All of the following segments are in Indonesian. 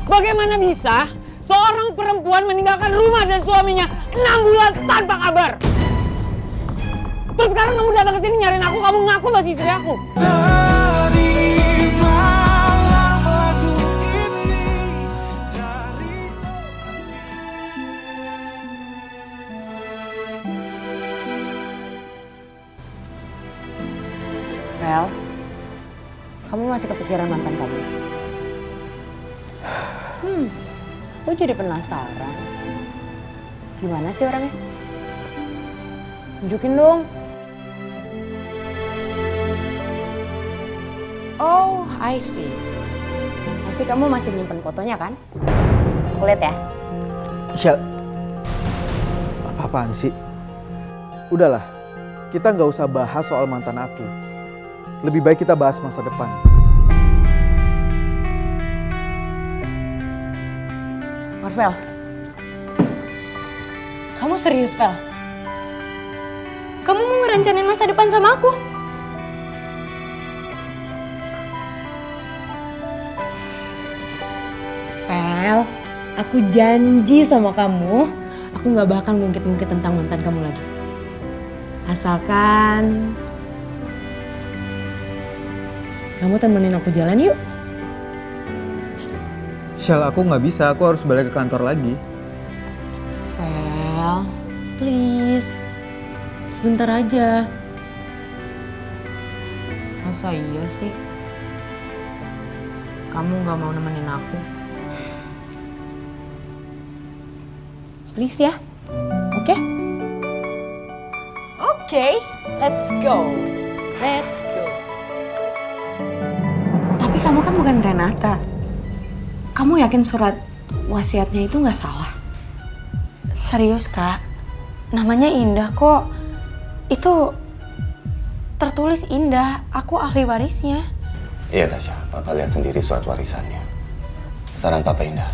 Bagaimana bisa seorang perempuan meninggalkan rumah dan suaminya 6 bulan tanpa kabar? Terus sekarang kamu datang ke sini nyariin aku, kamu ngaku masih istri aku. Vel, kamu masih kepikiran mantan kamu? Gue jadi penasaran. Gimana sih orangnya? Tunjukin dong. Oh, I see. Pasti kamu masih nyimpen fotonya kan? Aku lihat ya. Shell, apa-apaan sih? Udahlah, kita nggak usah bahas soal mantan aku. Lebih baik kita bahas masa depan. Marvel, kamu serius, Vel? Kamu mau ngerencanain masa depan sama aku? Vel, aku janji sama kamu, aku gak bakal ngungkit-ngungkit tentang mantan kamu lagi. Asalkan kamu temenin aku jalan yuk. Shell, aku nggak bisa, aku harus balik ke kantor lagi. Vel, please. Sebentar aja. Masa iya sih? Kamu gak mau nemenin aku? Please ya, oke? Oke, let's go. Let's go. Tapi kamu kan bukan Renata. Kamu yakin surat wasiatnya itu nggak salah? Serius, Kak? Namanya Indah kok. Itu tertulis Indah. Aku ahli warisnya. Iya, Tasya. Papa lihat sendiri surat warisannya. Saran Papa Indah,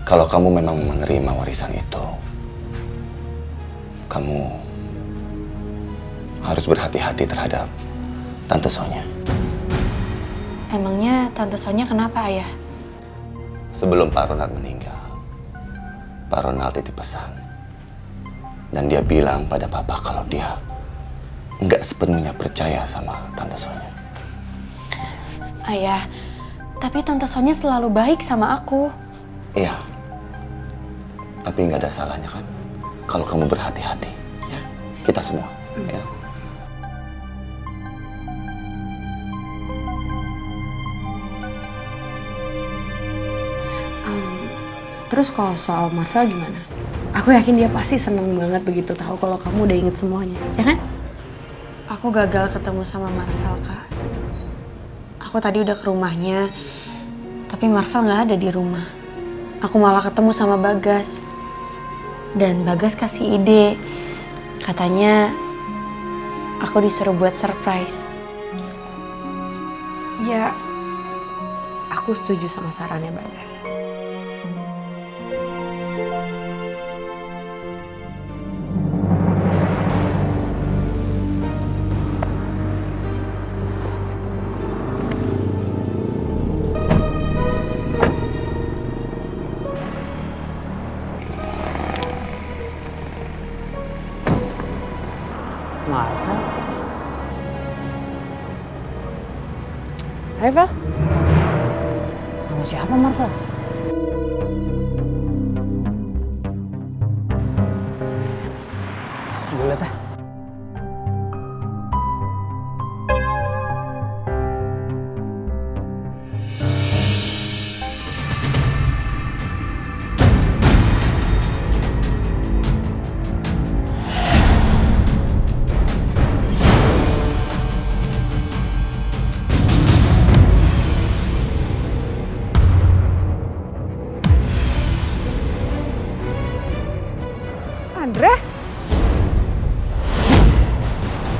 kalau kamu memang menerima warisan itu, kamu harus berhati-hati terhadap Tante Sonya. Emangnya Tante Sonya kenapa, Ayah? Sebelum Pak Ronald meninggal, Pak Ronald titip pesan. Dan dia bilang pada Papa kalau dia nggak sepenuhnya percaya sama Tante Sonya. Ayah, tapi Tante Sonya selalu baik sama aku. Iya, tapi nggak ada salahnya kan kalau kamu berhati-hati. Ya, kita semua. Ya. Terus kalau soal Marvel gimana? Aku yakin dia pasti seneng banget begitu tahu kalau kamu udah inget semuanya, ya kan? Aku gagal ketemu sama Marvel, Kak. Aku tadi udah ke rumahnya, tapi Marvel nggak ada di rumah. Aku malah ketemu sama Bagas. Dan Bagas kasih ide, katanya aku disuruh buat surprise. Ya, aku setuju sama sarannya Bagas. Marvel? Hai, Vel. Sama siapa Marvel? Gue liat ah. Andra?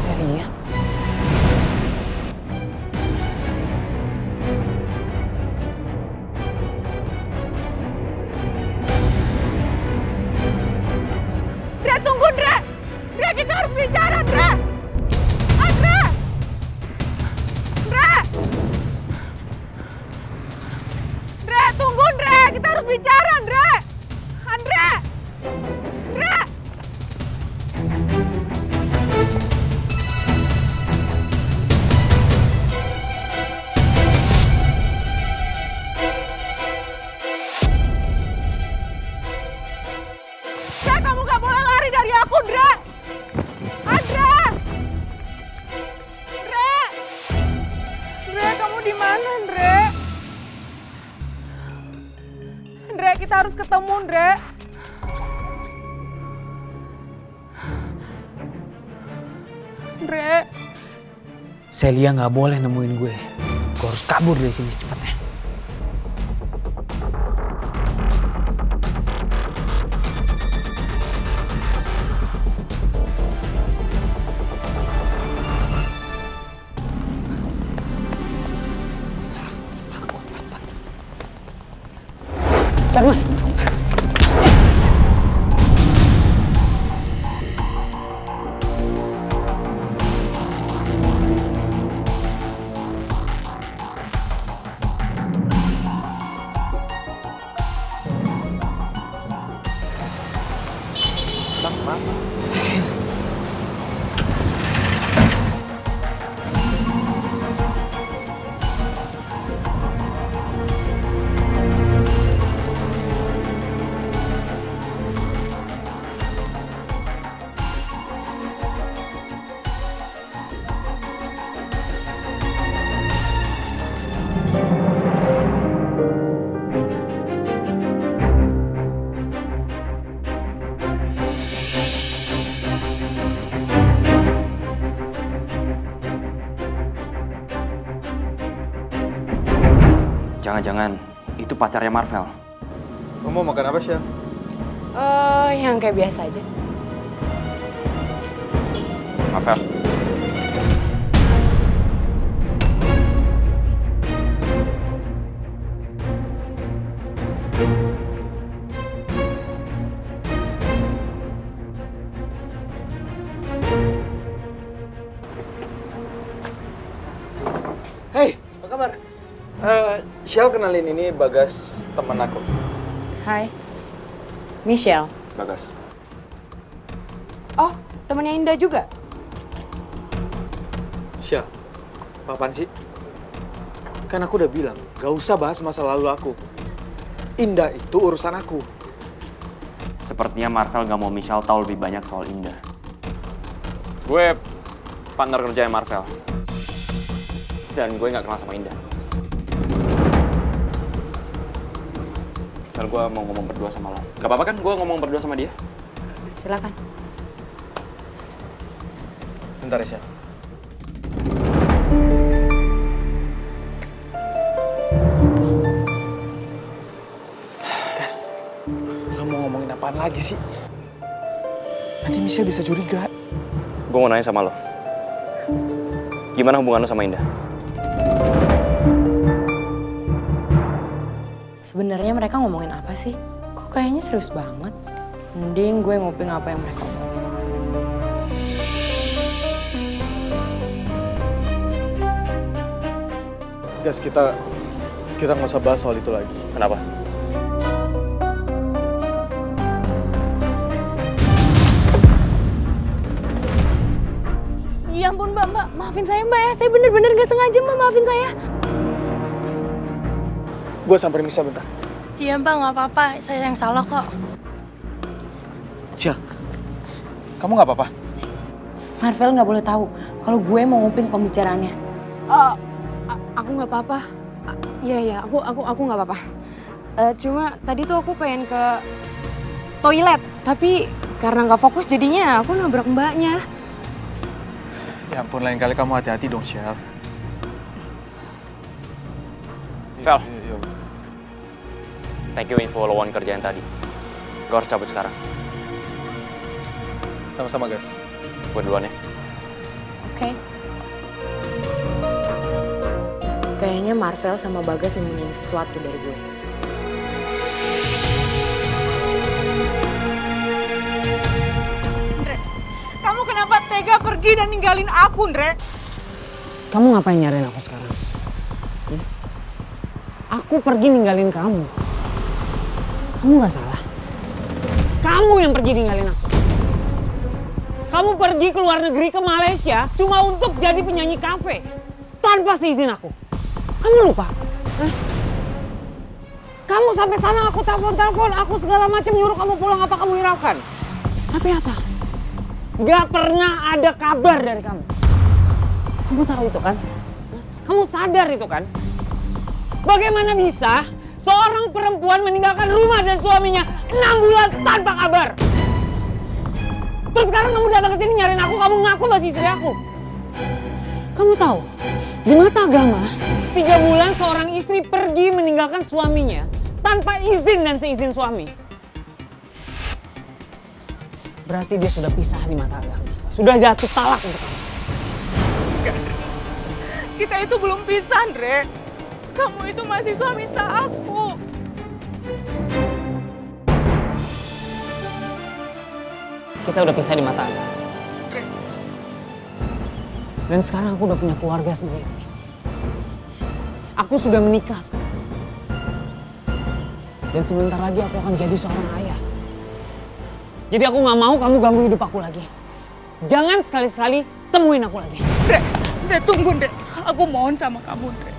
Celia? Dra, tunggu, Dra! Dra, kita harus bicara, Dra! Dra! Dra! Dra, tunggu, Dra! harus bicara, Andre! Andre! Andre! Andre, kamu gak boleh lari dari aku, Andre! Andre! Andre! Andre, kamu di mana, Andre? Andre, kita harus ketemu, Andre. Andre. Celia nggak boleh nemuin gue. Gue harus kabur dari sini secepatnya. Mas. Jangan-jangan itu pacarnya Marvel. Kamu mau makan apa, Syah? Yang kayak biasa aja. Marvel. Hey, apa kabar? Shell kenalin, ini Bagas, teman aku. Hai. Michelle. Bagas. Oh, temennya Indah juga? Shell, apaan sih? Kan aku udah bilang, gak usah bahas masa lalu aku. Indah itu urusan aku. Sepertinya Marvel gak mau Michelle tahu lebih banyak soal Indah. Gue partner kerjanya Marvel. Dan gue gak kenal sama Indah. Gue mau ngomong berdua sama lo. Gak apa-apa kan gue ngomong berdua sama dia? Silakan. Bentar ya, Shell. Gas, lo mau ngomongin apaan lagi sih? Nanti Michelle bisa curiga. Gue mau nanya sama lo. Gimana hubungan lo sama Indah? Sebenarnya mereka ngomongin apa sih? Kok kayaknya serius banget? Mending gue nguping apa yang mereka ngomongin. Gas, kita nggak usah bahas soal itu lagi. Kenapa? Ya ampun mbak, maafin saya mbak ya. Saya bener-bener gak sengaja mbak, maafin saya. Gue samperin Michelle bentar. Iya mbak, nggak apa-apa. Saya yang salah kok. Shell, kamu nggak apa-apa? Marvel nggak boleh tahu kalau gue mau nguping pembicaraannya. Aku nggak apa-apa. Iya, aku nggak apa-apa. Cuma tadi tuh aku pengen ke toilet, tapi karena nggak fokus jadinya aku nabrak mbaknya. Ya ampun, lain kali kamu hati-hati dong, Shell. Vel, thank you info lowongan kerjaan tadi. Gue harus cabut sekarang. Sama-sama, guys. Gue duluan ya. Oke. Kayaknya Marvel sama Bagas nyembunyiin sesuatu dari gue. Andre, kamu kenapa tega pergi dan ninggalin aku, Andre? Kamu ngapain nyariin aku sekarang? Aku pergi ninggalin kamu. Kamu gak salah. Kamu yang pergi ninggalin aku. Kamu pergi ke luar negeri, ke Malaysia, cuma untuk jadi penyanyi kafe. Tanpa seizin aku. Kamu lupa? Hah? Kamu sampai sana aku telepon, aku segala macam nyuruh kamu pulang, apa kamu hiraukan? Tapi apa? Gak pernah ada kabar dari kamu. Kamu tahu itu kan? Hah? Kamu sadar itu kan? Bagaimana bisa seorang perempuan meninggalkan rumah dan suaminya 6 bulan tanpa kabar? Terus sekarang kamu datang ke sini nyariin aku, kamu ngaku masih istri aku. Kamu tahu, di mata agama, 3 bulan seorang istri pergi meninggalkan suaminya tanpa izin dan seizin suami. Berarti dia sudah pisah di mata agama. Sudah jatuh talak untuk kamu. Kita itu belum pisah, Andre. Kamu itu masih suami sah aku. Kita udah pisah di mata agama. Dan sekarang aku udah punya keluarga sendiri. Aku sudah menikah sekarang. Dan sebentar lagi aku akan jadi seorang ayah. Jadi aku gak mau kamu ganggu hidup aku lagi. Jangan sekali-sekali temuin aku lagi. Andre, tunggu, Andre. Aku mohon sama kamu, Andre.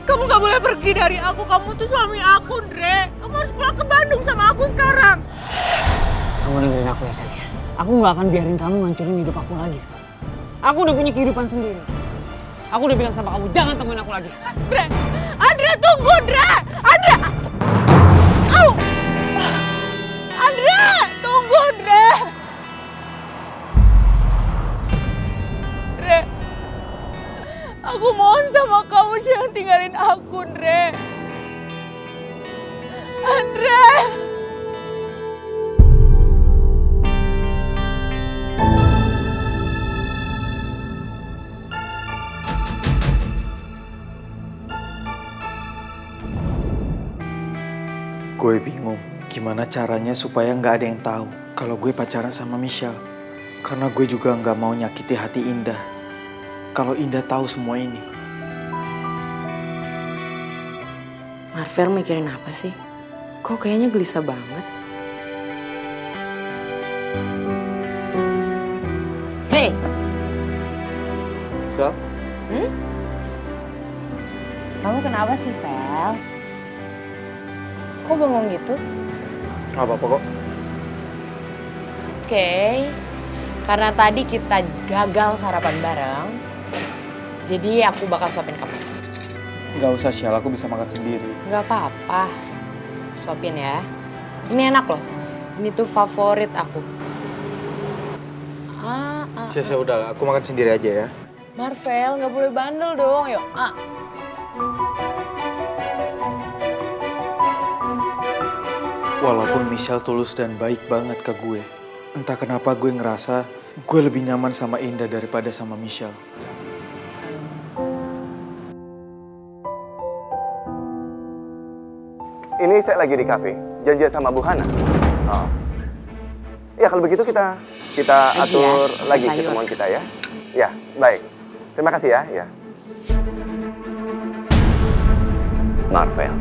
Kamu gak boleh pergi dari aku. Kamu tuh suami aku, Andre. Kamu harus pulang ke Bandung sama aku sekarang. Kamu dengerin aku ya, Celia. Aku gak akan biarin kamu ngancurin hidup aku lagi sekarang. Aku udah punya kehidupan sendiri. Aku udah bilang sama kamu, jangan temuin aku lagi. Andre, Andre, tunggu, Andre. Andre, au. Andre, tunggu, Andre. Andre, aku mohon sama kamu jangan tinggalin aku, Andre. Andre. Gue bingung gimana caranya supaya nggak ada yang tahu kalau gue pacaran sama Michelle. Karena gue juga nggak mau nyakiti hati Indah kalau Indah tahu semua ini. Marvel mikirin apa sih? Kok kayaknya gelisah banget? Hei, So, kamu kenapa sih, Vel? Kok bengong gitu? nggak apa-apa kok. Oke, karena tadi kita gagal sarapan bareng, jadi aku bakal suapin kamu. Nggak usah, Shell, aku bisa makan sendiri. Nggak apa-apa, suapin ya. Ini enak loh, ini tuh favorit aku. Saya udah, aku makan sendiri aja ya. Marvel, nggak boleh bandel dong, yuk. Walaupun Michelle tulus dan baik banget ke gue, entah kenapa gue ngerasa gue lebih nyaman sama Indah daripada sama Michelle. Ini saya lagi di kafe, janjian sama Bu Hana. Oh. Ya kalau begitu kita atur lagi ketemuan kita ya. Ya, baik. Terima kasih ya. Marvel.